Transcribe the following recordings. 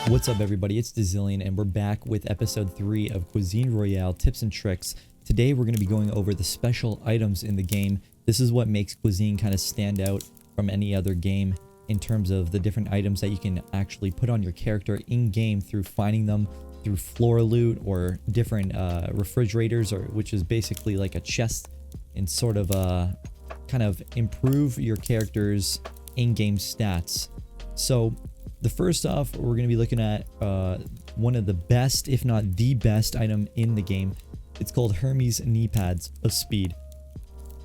What's up everybody, it's Dizeliun and we're back with episode 3 of Cuisine Royale tips and tricks. Today we're going to be going over the special items in the game. This is what makes Cuisine kind of stand out from any other game in terms of the different items that you can actually put on your character in game through finding them through floor loot or different refrigerators, or which is basically like a chest, and sort of kind of improve your character's in-game stats. So the first off, we're going to be looking at one of the best, if not the best item in the game. It's called Hermes knee pads of speed.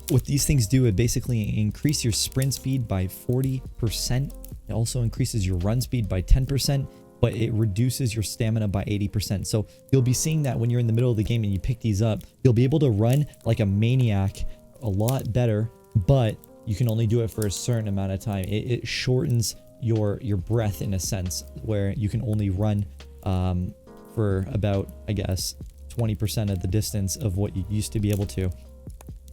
What these things do, it basically increase your sprint speed by 40%. It also increases your run speed by 10%, but it reduces your stamina by 80%. So you'll be seeing that when you're in the middle of the game and you pick these up, you'll be able to run like a maniac a lot better, but you can only do it for a certain amount of time. It shortens your breath in a sense, where you can only run for about, I guess, 20% of the distance of what you used to be able to.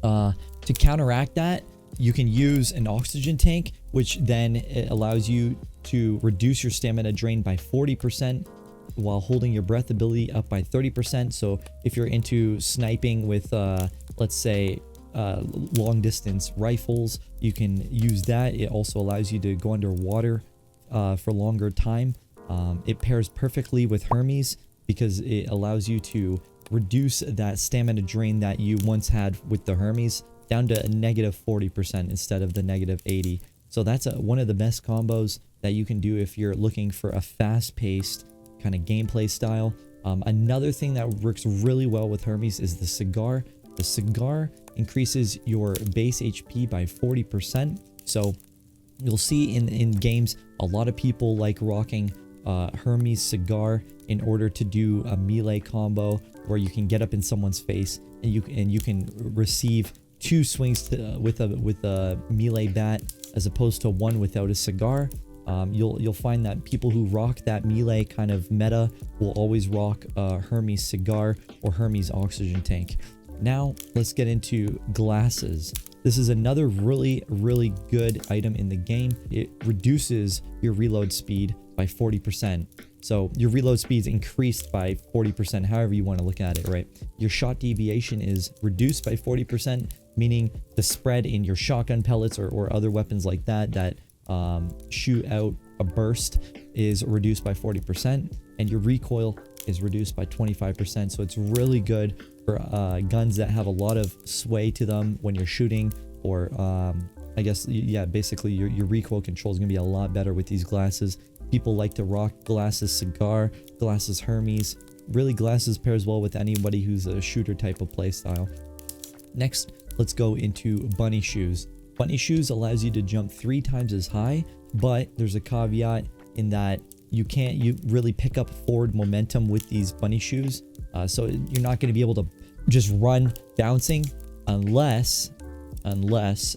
To counteract that, you can use an oxygen tank, which then it allows you to reduce your stamina drain by 40% while holding your breath ability up by 30%. So if you're into sniping with let's say long distance rifles, you can use that. It also allows you to go underwater for longer time. It pairs perfectly with Hermes because it allows you to reduce that stamina drain that you once had with the Hermes down to a negative 40% instead of the negative 80. So that's one of the best combos that you can do if you're looking for a fast-paced kind of gameplay style. Another thing that works really well with Hermes is the cigar. The cigar increases your base HP by 40%. So you'll see in games a lot of people like rocking Hermes cigar in order to do a melee combo where you can get up in someone's face and you can receive 2 swings with a melee bat as opposed to 1 without a cigar. You'll find that people who rock that melee kind of meta will always rock Hermes cigar or Hermes oxygen tank. Now let's get into glasses. This is another really good item in the game. It reduces your reload speed by 40%. So your reload speed is increased by 40%, however you want to look at it, right? Your shot deviation is reduced by 40%, meaning the spread in your shotgun pellets or other weapons like that shoot out a burst is reduced by 40%, and your recoil is reduced by 25%. So it's really good for guns that have a lot of sway to them when you're shooting, or I guess, yeah, basically your recoil control is going to be a lot better with these glasses. People like to rock glasses cigar, glasses Hermes. Really, glasses pairs well with anybody who's a shooter type of playstyle. Next, let's go into bunny shoes. Bunny shoes allows you to jump 3 times as high, but there's a caveat in that you can't really pick up forward momentum with these bunny shoes. So you're not going to be able to just run bouncing unless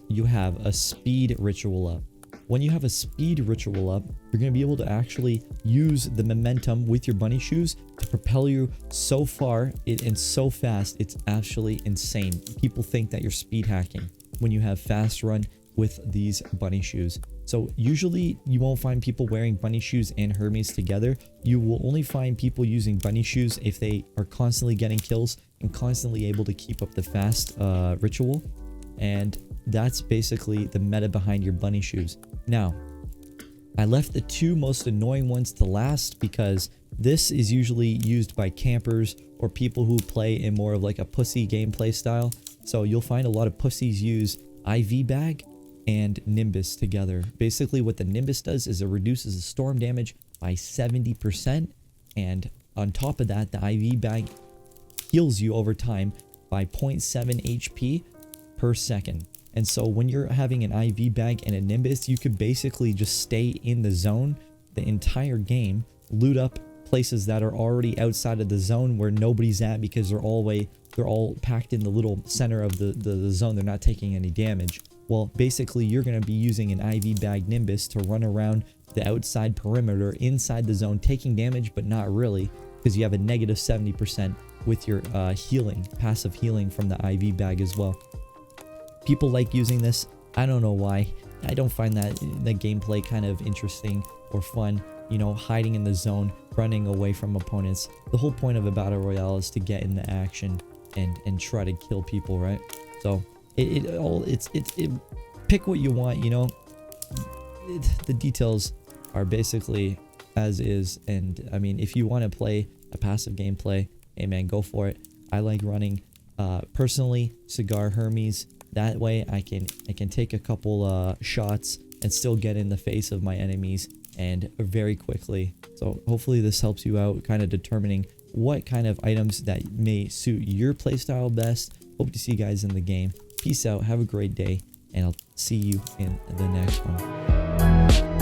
you have a speed ritual up. When you have a speed ritual up, you're going to be able to actually use the momentum with your bunny shoes to propel you so far and so fast. It's actually insane. People think that you're speed hacking when you have fast run with these bunny shoes. So usually you won't find people wearing bunny shoes and Hermes together. You will only find people using bunny shoes if they are constantly getting kills and constantly able to keep up the fast ritual. And that's basically the meta behind your bunny shoes. Now, I left the 2 most annoying ones to last because this is usually used by campers or people who play in more of like a pussy gameplay style. So you'll find a lot of pussies use IV Bag and Nimbus together. Basically what the Nimbus does is it reduces the storm damage by 70%, and on top of that, the IV Bag heals you over time by 0.7 HP per second. And so when you're having an IV Bag and a Nimbus, you could basically just stay in the zone the entire game, loot up places that are already outside of the zone where nobody's at because they're all packed in the little center of the zone. They're not taking any damage. Well, basically you're going to be using an IV Bag Nimbus to run around the outside perimeter inside the zone, taking damage but not really, because you have a negative 70% with your healing, passive healing from the IV Bag as well. People like using this. I don't know why. I don't find that the gameplay kind of interesting or fun. you know, hiding in the zone, running away from opponents. The whole point of a battle royale is to get in the action and try to kill people, right? So it's pick what you want, you know. The details are basically as is, and I mean, if you want to play a passive gameplay, hey man, go for it. I like running personally cigar Hermes. That way I can take a couple shots and still get in the face of my enemies and very quickly. So hopefully this helps you out kind of determining what kind of items that may suit your playstyle best. Hope to see you guys in the game. Peace out, have a great day, and I'll see you in the next one.